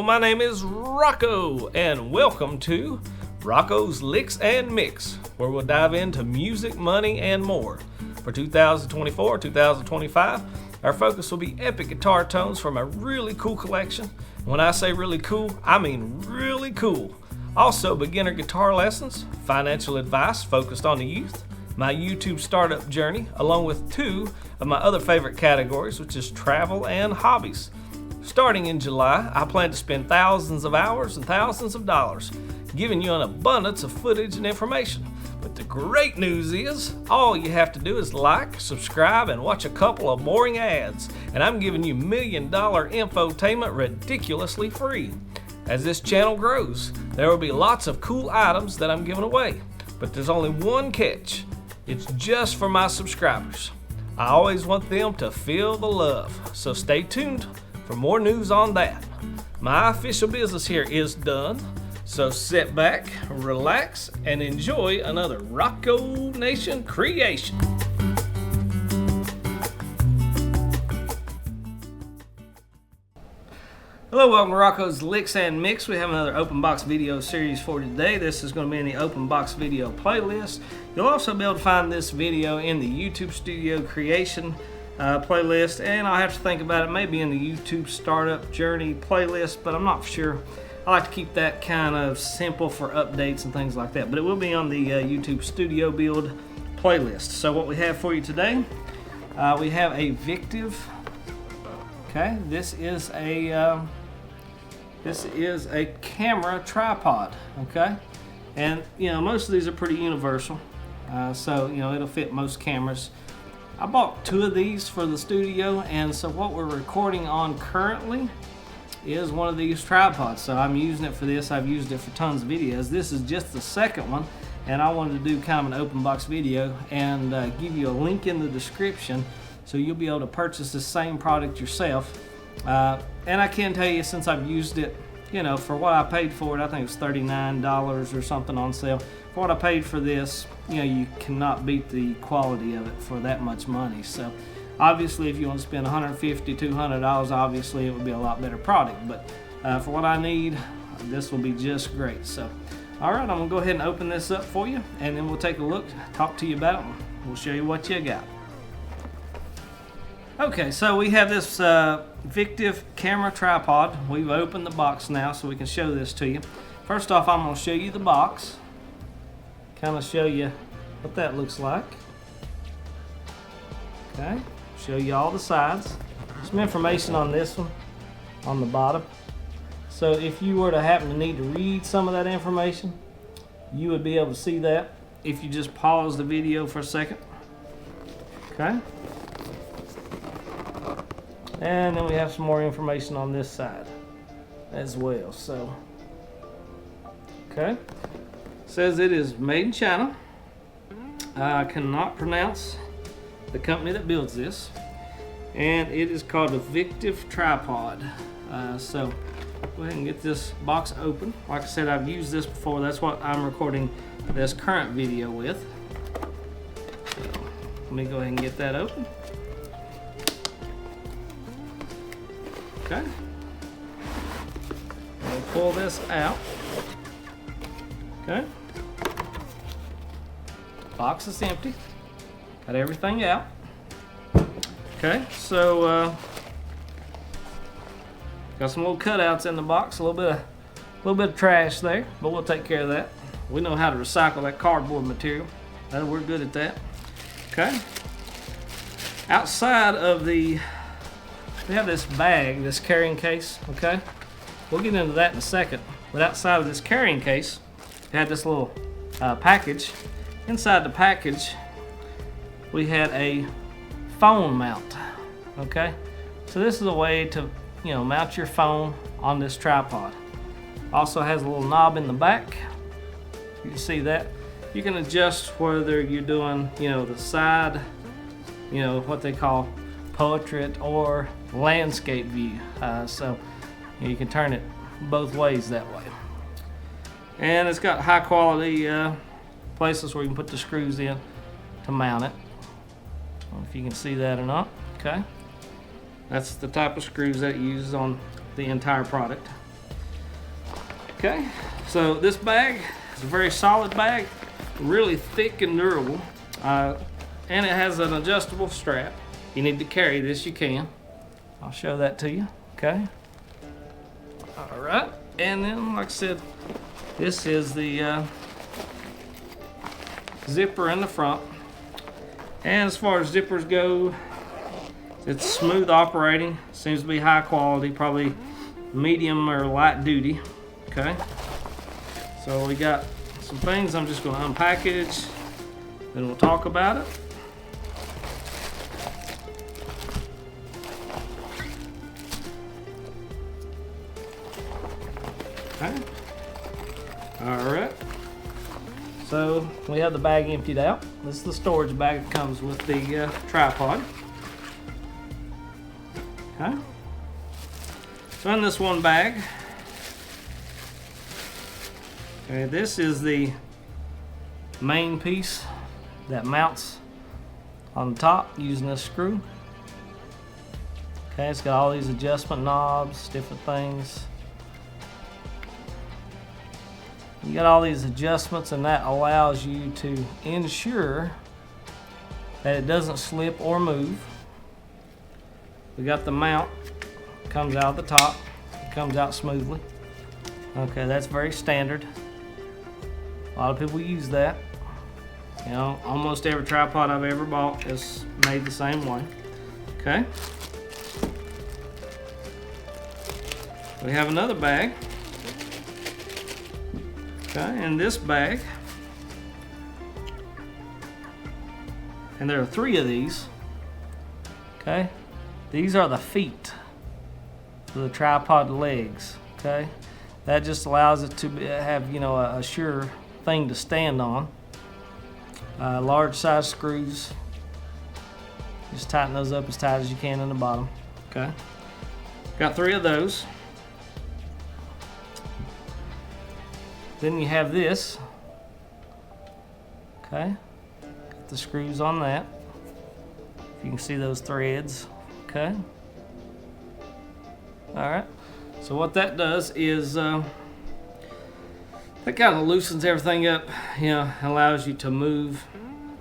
my name is Rocco, and welcome to Rocco's Licks and Mix, where we'll dive into music, money, and more. For 2024-2025, our focus will be epic guitar tones from a really cool collection. When I say really cool, I mean really cool. Also, beginner guitar lessons, financial advice focused on the youth, my YouTube startup journey, along with two of my other favorite categories, which is travel and hobbies. Starting in July, I plan to spend thousands of hours and thousands of dollars giving you an abundance of footage and information. But the great news is, all you have to do is like, subscribe, and watch a couple of boring ads, and I'm giving you $1 million infotainment ridiculously free. As this channel grows, there will be lots of cool items that I'm giving away, but there's only one catch. It's just for my subscribers. I always want them to feel the love, so stay tuned for more news on that. My official business here is done, so sit back, relax, and enjoy another Rocco Nation creation. Hello, welcome to Rocco's Licks and Mix. We have another open box video series for today. This is going to be in the open box video playlist. You'll also be able to find this video in the YouTube Studio Creation playlist, and I'll have to think about it, maybe in the YouTube Startup Journey playlist, but I'm not sure. I like to keep that kind of simple for updates and things like that, but it will be on the YouTube Studio Build playlist. So what we have for you today, we have a Victiv. Okay, this is a camera tripod. Okay, and most of these are pretty universal, so it'll fit most cameras. I bought two of these for the studio, and so what we're recording on currently is one of these tripods. So I'm using it for this. I've used it for tons of videos. This is just the second one, and I wanted to do kind of an open box video and give you a link in the description so you'll be able to purchase the same product yourself. And I can tell you, since I've used it, for what I paid for it, I think it was $39 or something on sale. For what I paid for this, you cannot beat the quality of it for that much money. So obviously, if you want to spend $150, $200, obviously it would be a lot better product. But for what I need, this will be just great. So, all right, I'm gonna go ahead and open this up for you, and then we'll take a look, talk to you about it, and we'll show you what you got. Okay, so we have this Victiv camera tripod. We've opened the box now so we can show this to you. First off, I'm going to show you the box. Kind of show you what that looks like. Okay, show you all the sides. Some information on this one on the bottom. So if you were to happen to need to read some of that information, you would be able to see that if you just pause the video for a second. Okay. And then we have some more information on this side as well. So, okay. Says it is made in China. I cannot pronounce the company that builds this. And it is called a Victiv tripod. So, go ahead and get this box open. Like I said, I've used this before. That's what I'm recording this current video with. So, let me go ahead and get that open. Okay, we'll pull this out. Okay, box is empty. Got everything out. Okay, so got some little cutouts in the box. A little bit of trash there, but we'll take care of that. We know how to recycle that cardboard material. We're good at that. Okay, outside of the we have this bag, this carrying case, okay? We'll get into that in a second. But outside of this carrying case, we had this little package. Inside the package, we had a phone mount, okay? So this is a way to, mount your phone on this tripod. Also has a little knob in the back. You can see that. You can adjust whether you're doing, the side, what they call portrait or landscape view, so you can turn it both ways that way. And it's got high quality places where you can put the screws in to mount it. I don't know if you can see that or not. Okay, that's the type of screws that it uses on the entire product. Okay, so this bag is a very solid bag, really thick and durable, and it has an adjustable strap. If you need to carry this, you can. I'll show that to you. Okay. All right, and then like I said, this is the zipper in the front. And as far as zippers go, it's smooth operating, seems to be high quality, probably medium or light duty. Okay, so we got some things I'm just going to unpackage, then we'll talk about it. Okay. All right. So we have the bag emptied out. This is the storage bag that comes with the tripod. Okay. So in this one bag, okay, this is the main piece that mounts on the top using this screw. Okay, it's got all these adjustment knobs, different things. You got all these adjustments, and that allows you to ensure that it doesn't slip or move. We got the mount, comes out the top, it comes out smoothly. Okay, that's very standard. A lot of people use that. You know, almost every tripod I've ever bought is made the same way. Okay. We have another bag. Okay, in this bag, and there are 3 of these. Okay, these are the feet for the tripod legs. Okay, that just allows it to have, you know, a sure thing to stand on. Large size screws. Just tighten those up as tight as you can in the bottom. Okay, got 3 of those. Then you have this. Okay, got the screws on that. If you can see those threads. Okay. All right. So what that does is that kind of loosens everything up. You know, allows you to move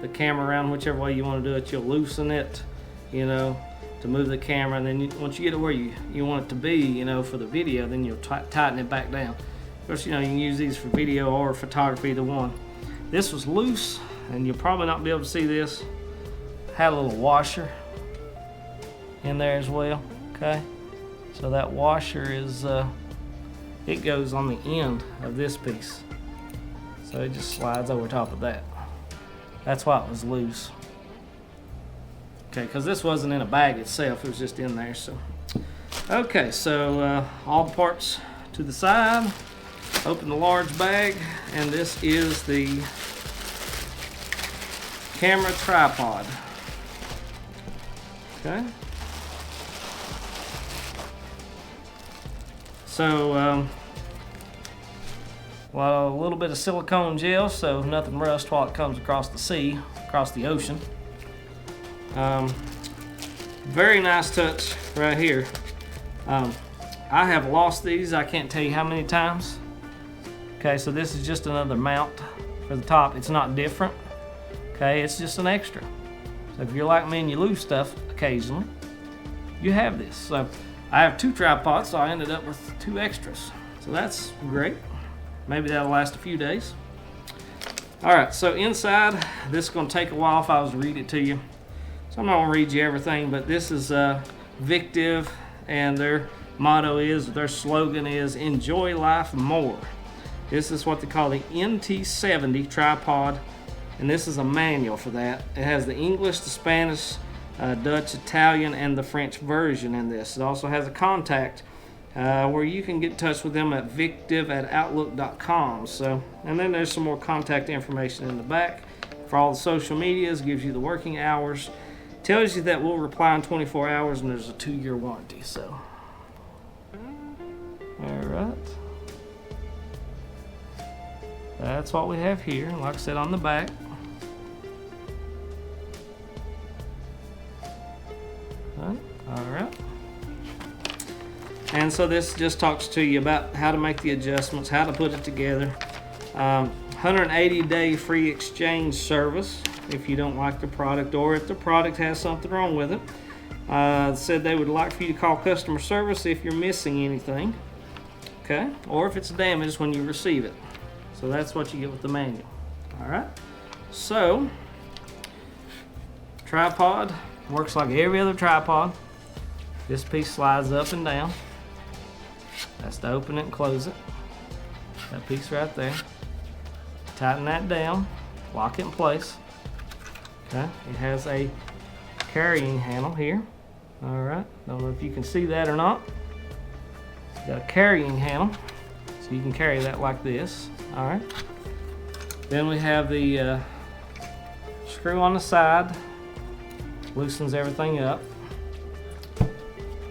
the camera around whichever way you want to do it. You'll loosen it, you know, to move the camera, and then once you get it where you want it to be, you know, for the video, then you'll tighten it back down. Of course, you know, you can use these for video or photography, either one. This was loose, and you'll probably not be able to see this. Had a little washer in there as well. Okay, so that washer is it goes on the end of this piece, so it just slides over top of that. That's why it was loose. Okay, because this wasn't in a bag itself, it was just in there. So okay, so all the parts to the side. Open the large bag, and this is the camera tripod. Okay. So, well, a little bit of silicone gel, so nothing rust while it comes across the sea, across the ocean. Very nice touch right here. I have lost these, I can't tell you how many times. Okay, so this is just another mount for the top. It's not different. Okay, it's just an extra. So if you're like me and you lose stuff occasionally, you have this. So I have 2 tripods, so I ended up with 2 extras. So that's great. Maybe that'll last a few days. All right, so inside, this is gonna take a while if I was to read it to you. So I'm not gonna read you everything, but this is Victiv, and their motto is, their slogan is, enjoy life more. This is what they call the NT70 tripod, and this is a manual for that. It has the English, the Spanish, Dutch, Italian, and the French version in this. It also has a contact where you can get in touch with them at victiv@outlook.com. So, and then there's some more contact information in the back for all the social medias. Gives you the working hours, tells you that we'll reply in 24 hours, and there's a 2-year warranty. So, all right. That's what we have here, like I said, on the back. All right. And And so this just talks to you about how to make the adjustments, how to put it together. 180-day free exchange service if you don't like the product or if the product has something wrong with it. Said they would like for you to call customer service if you're missing anything, okay, or if it's damaged when you receive it. So that's what you get with the manual. All right, so tripod works like every other tripod. This piece slides up and down. That's to open it and close it. That piece right there. Tighten that down, lock it in place. Okay, it has a carrying handle here. All right, don't know if you can see that or not. It's got a carrying handle, so you can carry that like this. All right. Then we have the screw on the side, loosens everything up.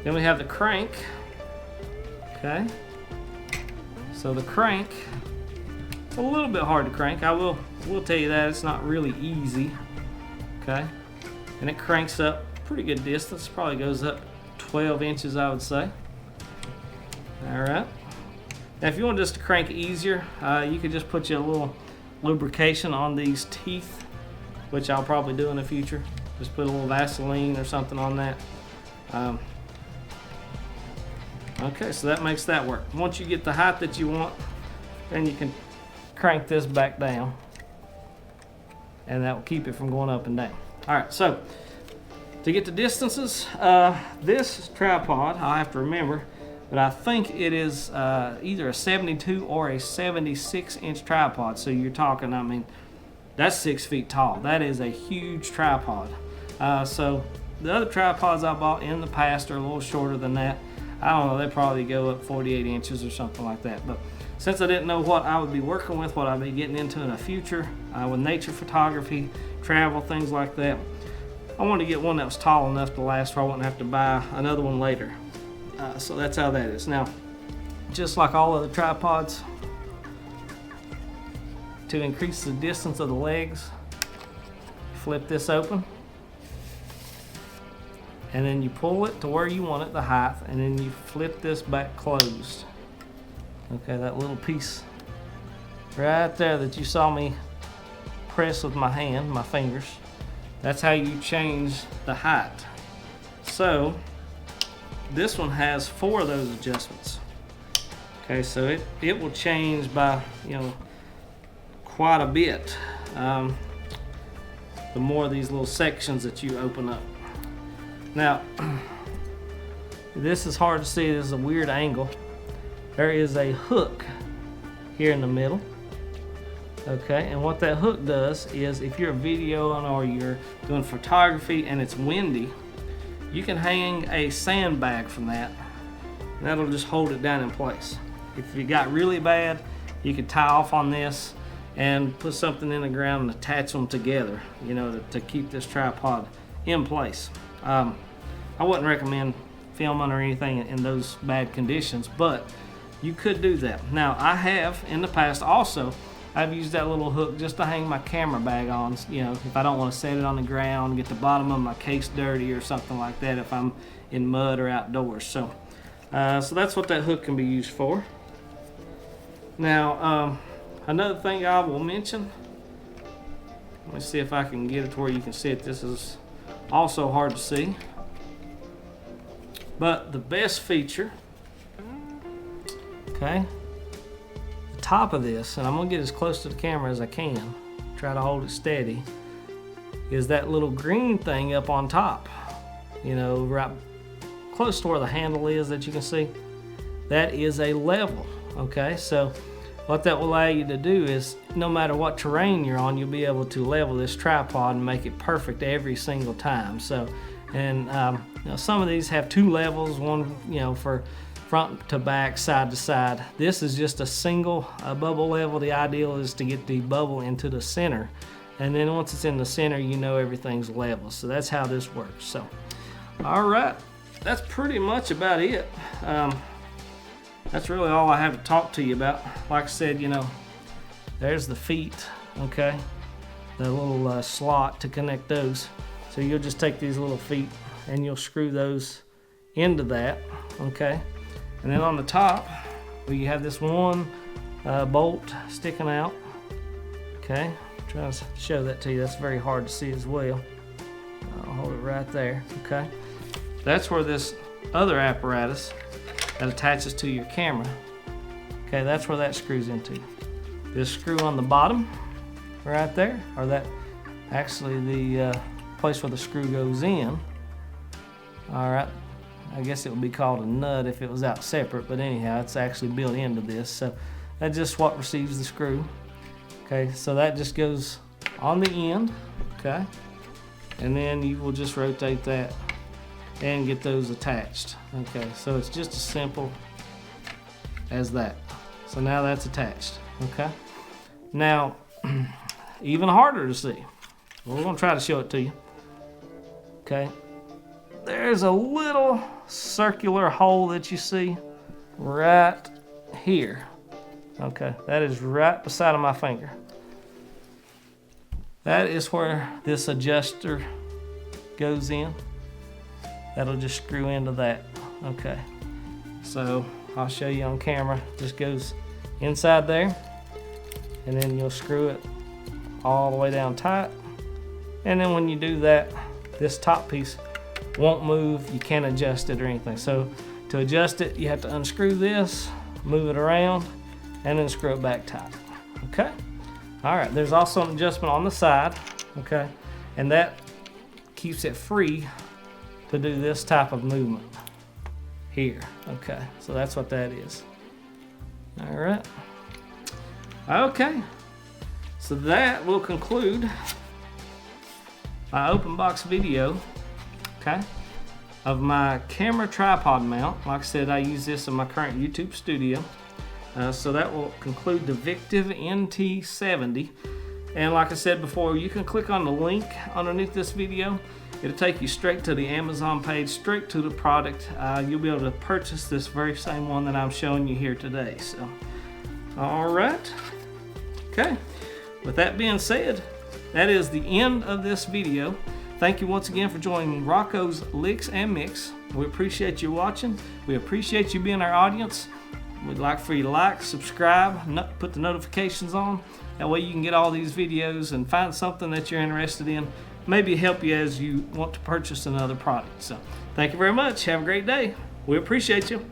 Then we have the crank. Okay. So the crank, it's a little bit hard to crank. I will tell you that it's not really easy. Okay. And it cranks up pretty good distance. Probably goes up 12 inches, I would say. All right. Now, if you want just to crank it easier, you could just put you a little lubrication on these teeth, which I'll probably do in the future. Just put a little Vaseline or something on that. Okay, so that makes that work. Once you get the height that you want, then you can crank this back down, and that will keep it from going up and down. All right, so to get the distances, this tripod, I'll have to remember, but I think it is either a 72 or a 76-inch tripod. So you're talking, I mean, that's 6 feet tall. That is a huge tripod. So the other tripods I bought in the past are a little shorter than that. I don't know, they probably go up 48 inches or something like that. But since I didn't know what I would be working with, what I'd be getting into in the future with nature photography, travel, things like that, I wanted to get one that was tall enough to last where I wouldn't have to buy another one later. So that's how that is. Now, just like all other tripods, to increase the distance of the legs, flip this open, and then you pull it to where you want it, the height, and then you flip this back closed. Okay, that little piece right there that you saw me press with my hand, my fingers, that's how you change the height. So this one has 4 of those adjustments. Okay, so it will change by, you know, quite a bit. The more of these little sections that you open up. Now, this is hard to see. This is a weird angle. There is a hook here in the middle. Okay, and what that hook does is if you're videoing or you're doing photography and it's windy, you can hang a sandbag from that, and that'll just hold it down in place. If it got really bad, you could tie off on this and put something in the ground and attach them together, you know, to keep this tripod in place. I wouldn't recommend filming or anything in those bad conditions, but you could do that. Now, I have in the past also, I've used that little hook just to hang my camera bag on, you know, if I don't want to set it on the ground, get the bottom of my case dirty or something like that if I'm in mud or outdoors. So that's what that hook can be used for. Now, another thing I will mention, let me see if I can get it to where you can see it. This is also hard to see. But the best feature, okay, the top of this, and I'm gonna get as close to the camera as I can, try to hold it steady, is that little green thing up on top, you know, right close to where the handle is that you can see. That is a level, okay? So what that will allow you to do is no matter what terrain you're on, you'll be able to level this tripod and make it perfect every single time. So, and you know, some of these have 2 levels, one, you know, for front to back, side to side. This is just a single bubble level. The ideal is to get the bubble into the center, and then once it's in the center, you know everything's level. So that's how this works. So, all right, that's pretty much about it. That's really all I have to talk to you about. Like I said, you know, there's the feet, okay? The little slot to connect those. So you'll just take these little feet and you'll screw those into that, okay? And then on the top, we have this one bolt sticking out. Okay, I'm trying to show that to you. That's very hard to see as well. I'll hold it right there. Okay, that's where this other apparatus that attaches to your camera. Okay, that's where that screws into. This screw on the bottom, right there, or that actually the place where the screw goes in. All right, I guess it would be called a nut if it was out separate, but anyhow, it's actually built into this. So that's just what receives the screw. Okay, so that just goes on the end, okay? And then you will just rotate that and get those attached. Okay, so it's just as simple as that. So now that's attached, okay? Now, even harder to see. We're gonna try to show it to you. Okay, there's a little circular hole that you see right here. Okay, that is right beside of my finger. That is where this adjuster goes in. That'll just screw into that. Okay, so I'll show you on camera. Just goes inside there, and then you'll screw it all the way down tight. And then when you do that, this top piece won't move. You can't adjust it or anything. So to adjust it, you have to unscrew this, move it around, and then screw it back tight. Okay? All right, there's also an adjustment on the side, okay? And that keeps it free to do this type of movement here, okay? So that's what that is. All right. Okay, so that will conclude my open box video, okay, of my camera tripod mount. Like I said, I use this in my current YouTube studio. So that will conclude the Victiv NT70. And like I said before, you can click on the link underneath this video. It'll take you straight to the Amazon page, straight to the product. You'll be able to purchase this very same one that I'm showing you here today. So, all right. Okay. With that being said, that is the end of this video. Thank you once again for joining Rocco's Licks and Mix. We appreciate you watching. We appreciate you being our audience. We'd like for you to like, subscribe, put the notifications on. That way you can get all these videos and find something that you're interested in. Maybe help you as you want to purchase another product. So thank you very much. Have a great day. We appreciate you.